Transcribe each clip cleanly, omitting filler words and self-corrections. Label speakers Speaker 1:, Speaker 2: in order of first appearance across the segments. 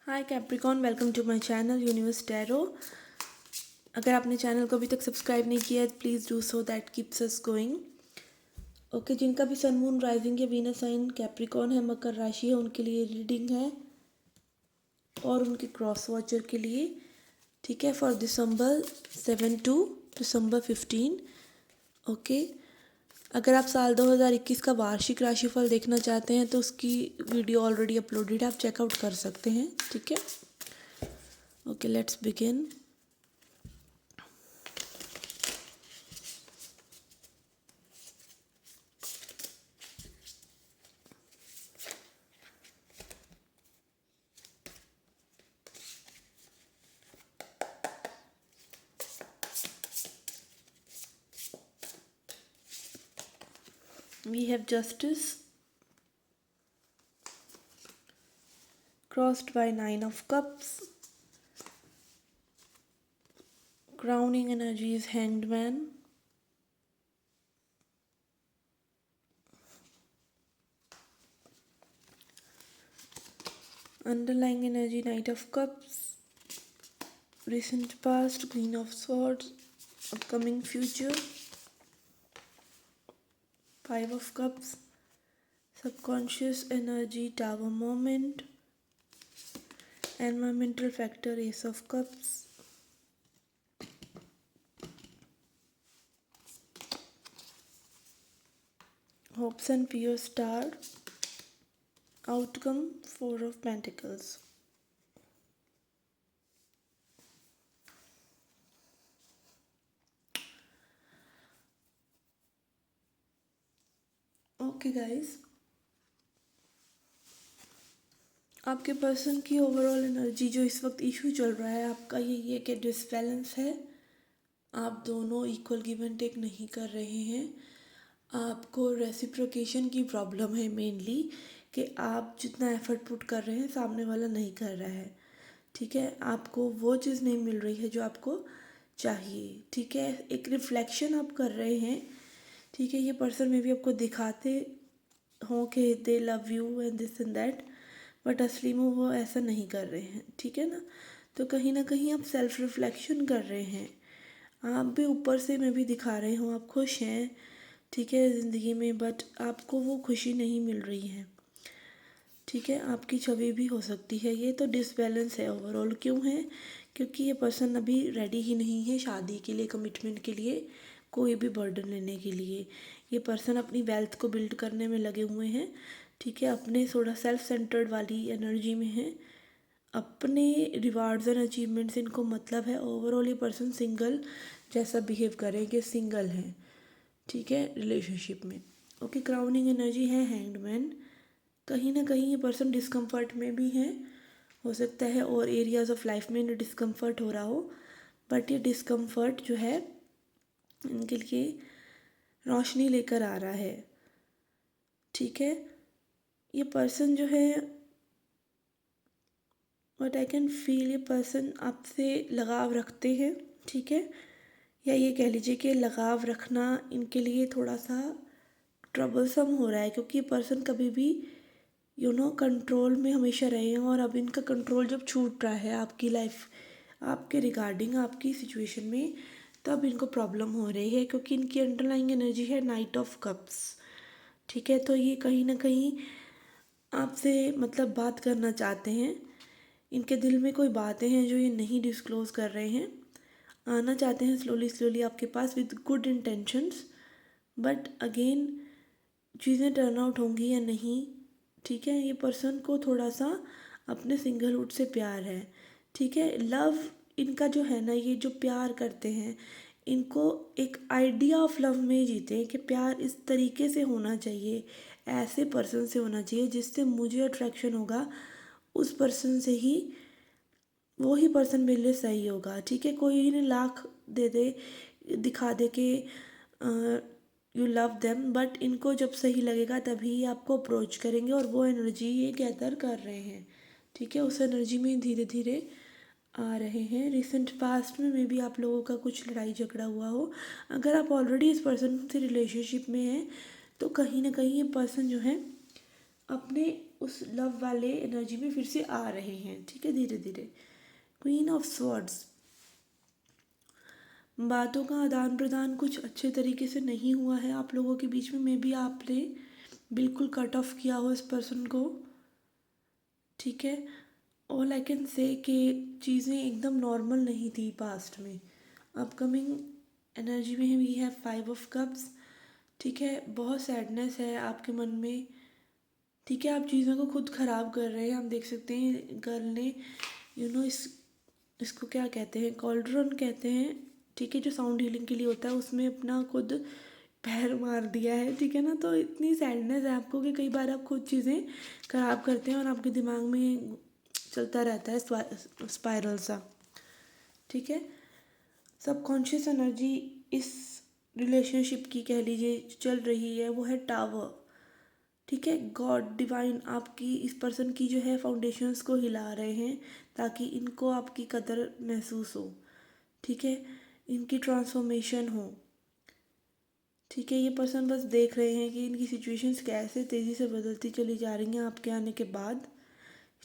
Speaker 1: Hi Capricorn, welcome to my channel universe tarot. अगर आपने channel को अभी तक सब्सक्राइब नहीं किया है please do so, that keeps us going. Okay, जिनका भी सन मून राइजिंग या वीनस साइन कैप्रिकॉन है, मकर राशि है, उनके लिए रीडिंग है और उनके क्रॉस वॉचर के लिए, ठीक है, for December 7 to December 15। Okay, अगर आप साल 2021 का वार्षिक राशिफल देखना चाहते हैं तो उसकी वीडियो ऑलरेडी अपलोडेड है, आप चेकआउट कर सकते हैं, ठीक है। Okay, let's begin. We have Justice crossed by 9 of Cups. Crowning energy is Hanged Man. Underlying energy, Knight of Cups. Recent past, Queen of Swords. Upcoming future, Five of Cups. Subconscious energy, Tower moment. Environmental factor, Ace of Cups. Hopes and fears, Star. Outcome, Four of Pentacles. Okay guys, आपके person की overall energy जो इस वक्त issue चल रहा है आपका ये कि डिसबैलेंस है। आप दोनों इक्वल गिव एंड टेक नहीं कर रहे हैं। आपको रेसिप्रोकेशन की प्रॉब्लम है मेनली, कि आप जितना एफर्ट पुट कर रहे हैं सामने वाला नहीं कर रहा है, ठीक है। आपको वो चीज़ नहीं मिल रही है जो आपको चाहिए, ठीक है। एक रिफ्लेक्शन आप कर रहे हैं, ठीक है। ये पर्सन में भी आपको दिखाते हों कि दे love you and this and that, but असली में वो ऐसा नहीं कर रहे हैं, ठीक है ना। तो कहीं ना कहीं आप सेल्फ रिफ्लेक्शन कर रहे हैं। आप भी ऊपर से मैं भी दिखा रहे हूँ आप खुश हैं, ठीक है, ज़िंदगी में, बट आपको वो खुशी नहीं मिल रही है, ठीक है। आपकी छवि भी हो सकती है। ये तो डिसबैलेंस है ओवरऑल। क्यों है? क्योंकि ये पर्सन अभी रेडी ही नहीं है शादी के लिए, कमिटमेंट के लिए, कोई भी बर्डन लेने के लिए। ये पर्सन अपनी वेल्थ को बिल्ड करने में लगे हुए हैं, ठीक है। अपने थोड़ा सेल्फ सेंटर्ड वाली एनर्जी में है, अपने रिवार्ड्स एंड अचीवमेंट्स इनको मतलब है। ओवरऑल ये पर्सन सिंगल जैसा बिहेव करेंगे, सिंगल हैं, ठीक है, रिलेशनशिप में। ओके, क्राउनिंग एनर्जी है हैंग्ड मैन। कहीं ना कहीं ये पर्सन डिस्कम्फर्ट में भी हैं, हो सकता है और एरियाज ऑफ लाइफ में इन्हें डिस्कम्फर्ट हो रहा हो, बट ये डिस्कम्फर्ट जो है इनके लिए रोशनी लेकर आ रहा है, ठीक है। ये पर्सन जो है, बट आई कैन फील, ये पर्सन आपसे लगाव रखते हैं, ठीक है। या ये कह लीजिए कि लगाव रखना इनके लिए थोड़ा सा ट्रबलसम हो रहा है, क्योंकि ये पर्सन कभी भी कंट्रोल में हमेशा रहे हैं, और अब इनका कंट्रोल जब छूट रहा है आपकी लाइफ, आपके रिगार्डिंग, आपकी सिचुएशन में, तब इनको प्रॉब्लम हो रही है, क्योंकि इनकी अंडरलाइंग एनर्जी है नाइट ऑफ कप्स, ठीक है। तो ये कहीं ना कहीं आपसे मतलब बात करना चाहते हैं। इनके दिल में कोई बातें हैं जो ये नहीं डिस्क्लोज़ कर रहे हैं, आना चाहते हैं स्लोली स्लोली आपके पास with good intentions, but again चीज़ें टर्न आउट होंगी या नहीं, ठीक है। ये पर्सन को थोड़ा सा अपने सिंगलहुड से प्यार है, ठीक है। लव इनका जो है ना, ये जो प्यार करते हैं, इनको एक आइडिया ऑफ लव में जीते हैं कि प्यार इस तरीके से होना चाहिए, ऐसे पर्सन से होना चाहिए जिससे मुझे अट्रैक्शन होगा, उस पर्सन से ही वो ही पर्सन मेरे लिए सही होगा, ठीक है। कोई इन्हें लाख दे दे, दिखा दे कि यू लव देम, बट इनको जब सही लगेगा तभी आपको अप्रोच करेंगे, और वो एनर्जी ये गैदर कर रहे हैं, ठीक है। उस एनर्जी में धीरे धीरे आ रहे हैं। रिसेंट पास्ट में भी आप लोगों का कुछ लड़ाई झगड़ा हुआ हो। अगर आप ऑलरेडी इस पर्सन से रिलेशनशिप में हैं तो कहीं ना कहीं ये पर्सन जो है अपने उस लव वाले एनर्जी में फिर से आ रहे हैं, ठीक है, धीरे धीरे। क्वीन ऑफ स्वॉर्ड्स, बातों का आदान प्रदान कुछ अच्छे तरीके से नहीं हुआ है आप लोगों के बीच में। मे बी आपने बिल्कुल कट ऑफ किया हो इस पर्सन को, ठीक है। ऑल आई कैन से कि चीज़ें एकदम नॉर्मल नहीं थी पास्ट में। अपकमिंग एनर्जी में वी हैव 5 ऑफ कप्स, ठीक है। बहुत सैडनेस है आपके मन में, ठीक है। आप चीज़ों को खुद ख़राब कर रहे हैं। हम देख सकते हैं गर्ल ने इसको क्या कहते हैं, कॉल्ड्रॉन कहते हैं, ठीक है, जो साउंड हीलिंग के लिए होता है, उसमें अपना खुद पैर मार दिया है, ठीक है ना। तो इतनी सैडनेस है आपको कि कई बार आप खुद चीज़ें ख़राब करते हैं और आपके दिमाग में चलता रहता है स्पाइरल सा, ठीक है। सबकॉन्शियस एनर्जी इस रिलेशनशिप की कह लीजिए चल रही है, वो है टावर, ठीक है। गॉड डिवाइन आपकी इस पर्सन की जो है फाउंडेशंस को हिला रहे हैं ताकि इनको आपकी कदर महसूस हो, ठीक है, इनकी ट्रांसफॉर्मेशन हो, ठीक है। ये पर्सन बस देख रहे हैं कि इनकी सिचुएशंस कैसे तेज़ी से बदलती चली जा रही हैं आपके आने के बाद,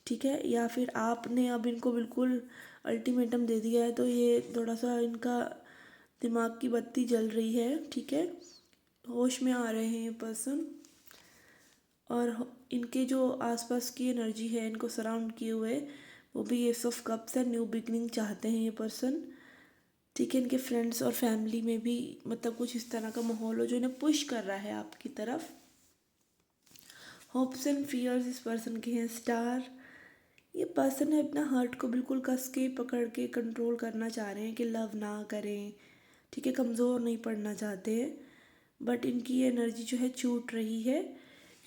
Speaker 1: ठीक है। या फिर आपने अब इनको बिल्कुल अल्टीमेटम दे दिया है, तो ये थोड़ा सा इनका दिमाग की बत्ती जल रही है, ठीक है। होश में आ रहे हैं ये पर्सन, और इनके जो आसपास की एनर्जी है इनको सराउंड किए हुए, वो भी एस ऑफ कप्स है। न्यू बिगनिंग चाहते हैं ये पर्सन, ठीक है। इनके फ्रेंड्स और फैमिली में भी मतलब कुछ इस तरह का माहौल हो जो इन्हें पुश कर रहा है आपकी तरफ। होप्स एंड फियर्स इस पर्सन के हैं स्टार। ये पर्सन है अपना हार्ट को बिल्कुल कस के पकड़ के कंट्रोल करना चाह रहे हैं कि लव ना करें, ठीक है, कमज़ोर नहीं पड़ना चाहते हैं। बट इनकी एनर्जी जो है छूट रही है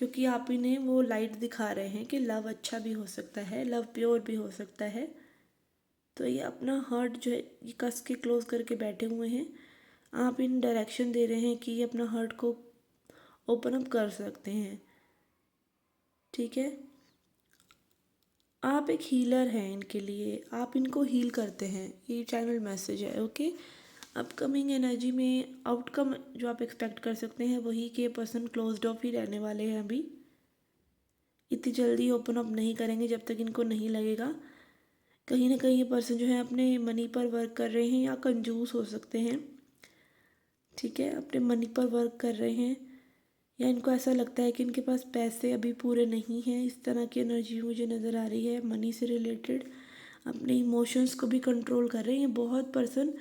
Speaker 1: क्योंकि आप इन्हें वो लाइट दिखा रहे हैं कि लव अच्छा भी हो सकता है, लव प्योर भी हो सकता है। तो ये अपना हार्ट जो है ये कस के क्लोज करके बैठे हुए हैं। आप इन डायरेक्शन दे रहे हैं कि ये अपना हार्ट को ओपन अप कर सकते हैं, ठीक है। आप एक हीलर हैं इनके लिए, आप इनको हील करते हैं, ये चैनल मैसेज है, ओके। अपकमिंग एनर्जी में आउटकम जो आप एक्सपेक्ट कर सकते हैं वही कि ये पर्सन क्लोज्ड ऑफ ही रहने वाले हैं। अभी इतनी जल्दी ओपन अप नहीं करेंगे जब तक इनको नहीं लगेगा कहीं ना कहीं ये पर्सन जो है अपने मनी पर वर्क कर रहे हैं, या कंजूस हो सकते हैं, ठीक है, अपने मनी पर वर्क कर रहे हैं, या इनको ऐसा लगता है कि इनके पास पैसे अभी पूरे नहीं हैं। इस तरह की एनर्जी मुझे नज़र आ रही है मनी से रिलेटेड। अपने इमोशंस को भी कंट्रोल कर रहे हैं। ये बहुत पर्सन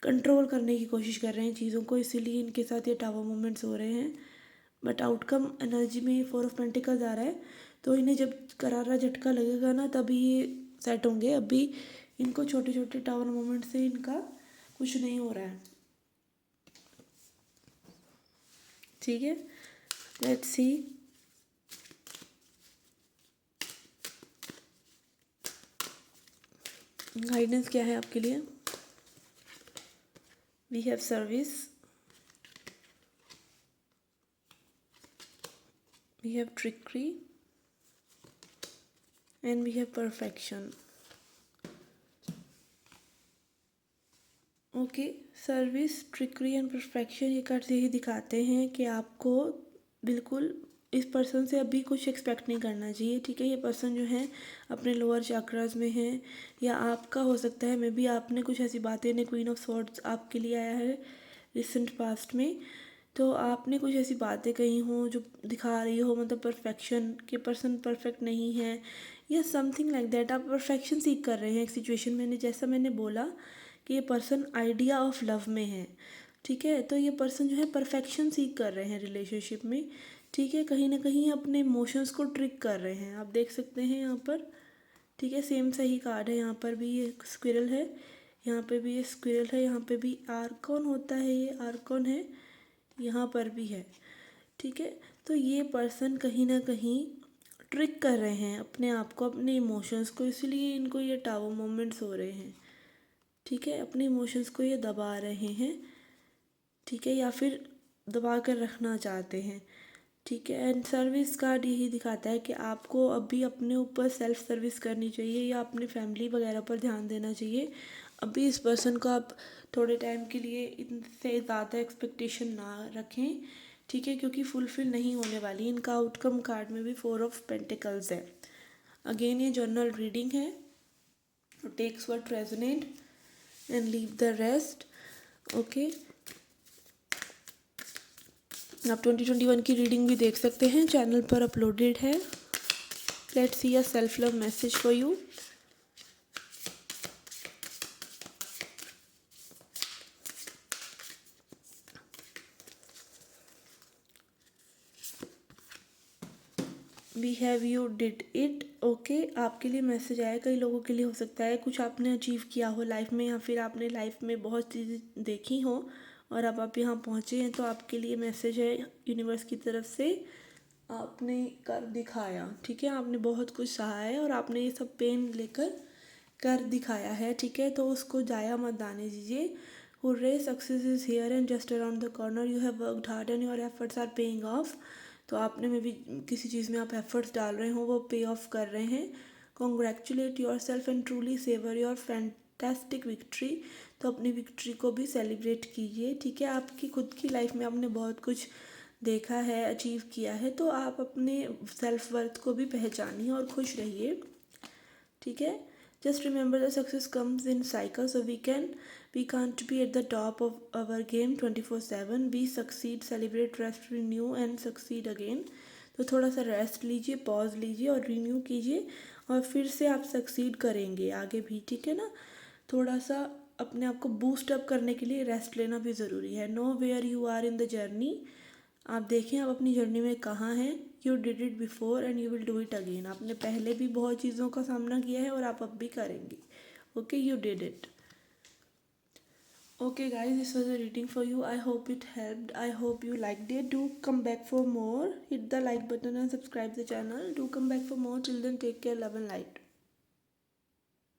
Speaker 1: कंट्रोल करने की कोशिश कर रहे हैं चीज़ों को, इसीलिए इनके साथ ये टावर मोमेंट्स हो रहे हैं। बट आउटकम एनर्जी में 4 ऑफ पेंटिकल्स आ रहा है, तो इन्हें जब करारा झटका लगेगा ना तभी ये सेट होंगे। अभी इनको छोटे छोटे टावर मोमेंट से इनका कुछ नहीं हो रहा है, ठीक है। लेट्स सी गाइडेंस क्या है आपके लिए। We have service, we have trickery and we have perfection, okay. Service, trickery and perfection ये कार्ड्स यही दिखाते हैं कि आपको बिल्कुल इस पर्सन से अभी कुछ एक्सपेक्ट नहीं करना चाहिए, ठीक है। ये पर्सन जो है अपने लोअर चक्रास में है, या आपका हो सकता है मे बी आपने कुछ ऐसी बातें ने क्वीन ऑफ स्वॉर्ड्स आपके लिए आया है रिसेंट पास्ट में, तो आपने कुछ ऐसी बातें कही हो जो दिखा रही हो मतलब परफेक्शन के पर्सन परफेक्ट नहीं है, या समथिंग लाइक दैट। आप परफेक्शन सीख कर रहे हैं एक सिचुएशन में, जैसा मैंने बोला कि ये पर्सन आइडिया ऑफ लव में है, ठीक है। तो ये पर्सन जो है परफेक्शन सीख कर रहे हैं रिलेशनशिप में, ठीक है। कहीं ना कहीं अपने इमोशंस को ट्रिक कर रहे हैं, आप देख सकते हैं यहाँ पर, ठीक है। सेम सही कार्ड है, यहाँ पर भी ये स्क्विरल है, यहाँ पे भी ये स्क्विरल है, यहाँ पे भी आर्कॉन होता है, ये आर्कॉन है, यहाँ पर भी है, ठीक है। तो ये पर्सन कहीं ना कहीं ट्रिक कर रहे हैं अपने आप को, अपने इमोशंस को, इसलिए इनको ये टावर मोमेंट्स हो रहे हैं, ठीक है। अपने इमोशंस को ये दबा रहे हैं, ठीक है, या फिर दबा कर रखना चाहते हैं, ठीक है। एंड सर्विस कार्ड यही दिखाता है कि आपको अभी अपने ऊपर सेल्फ सर्विस करनी चाहिए या अपनी फैमिली वगैरह पर ध्यान देना चाहिए। अभी इस पर्सन को आप थोड़े टाइम के लिए इनसे ज़्यादा एक्सपेक्टेशन ना रखें, ठीक है, क्योंकि फुलफिल नहीं होने वाली। इनका आउटकम कार्ड में भी 4 ऑफ पेंटिकल्स है। अगेन ये जर्नल रीडिंग है, takes what resonate and leave the rest. Okay, आप 2021 की रीडिंग भी देख सकते हैं, चैनल पर अपलोडेड है। Let's see a self love message for you. We have you did it. Okay, आपके लिए मैसेज आया, कई लोगों के लिए हो सकता है कुछ आपने अचीव किया हो लाइफ में, या फिर आपने लाइफ में बहुत चीज़ें देखी हो और अब आप यहाँ पहुँचे हैं, तो आपके लिए मैसेज है यूनिवर्स की तरफ से। आपने कर दिखाया, ठीक है, आपने बहुत कुछ सहा है और आपने ये सब पेन लेकर कर दिखाया है, ठीक है, तो उसको जाया मत जाने दीजिए। Hurray, success is here and just around the corner. You have worked hard and your efforts are paying off. तो आपने में भी किसी चीज़ में आप एफर्ट्स डाल रहे हो, वो पे ऑफ कर रहे हैं। Congratulate yourself and truly savour your fantastic victory. तो अपनी विक्ट्री को भी सेलिब्रेट कीजिए, ठीक है। आपकी खुद की लाइफ में आपने बहुत कुछ देखा है, अचीव किया है, तो आप अपने सेल्फ वर्थ को भी पहचानिए और खुश रहिए, ठीक है। Just remember the success comes in cycle, so we can't be at the top of our game 24/7. We succeed, celebrate, rest, renew and succeed again. तो थोड़ा सा रेस्ट लीजिए, पॉज लीजिए और रिन्यू कीजिए और फिर से आप सक्सीड करेंगे आगे भी, ठीक है ना। थोड़ा सा अपने आप को बूस्ट अप करने के लिए रेस्ट लेना भी ज़रूरी है। Know where you are in the journey. आप देखें आप अपनी जर्नी में कहाँ हैं। You did it before and you will do it again. आपने पहले भी बहुत चीज़ों का सामना किया है और आप अब भी करेंगे। Okay, you did it. Okay guys, this was a reading for you. I hope it helped. I hope you liked it. Do come back for more. Hit the like button and subscribe the channel. Do come back for more. Till then, take care, love and light.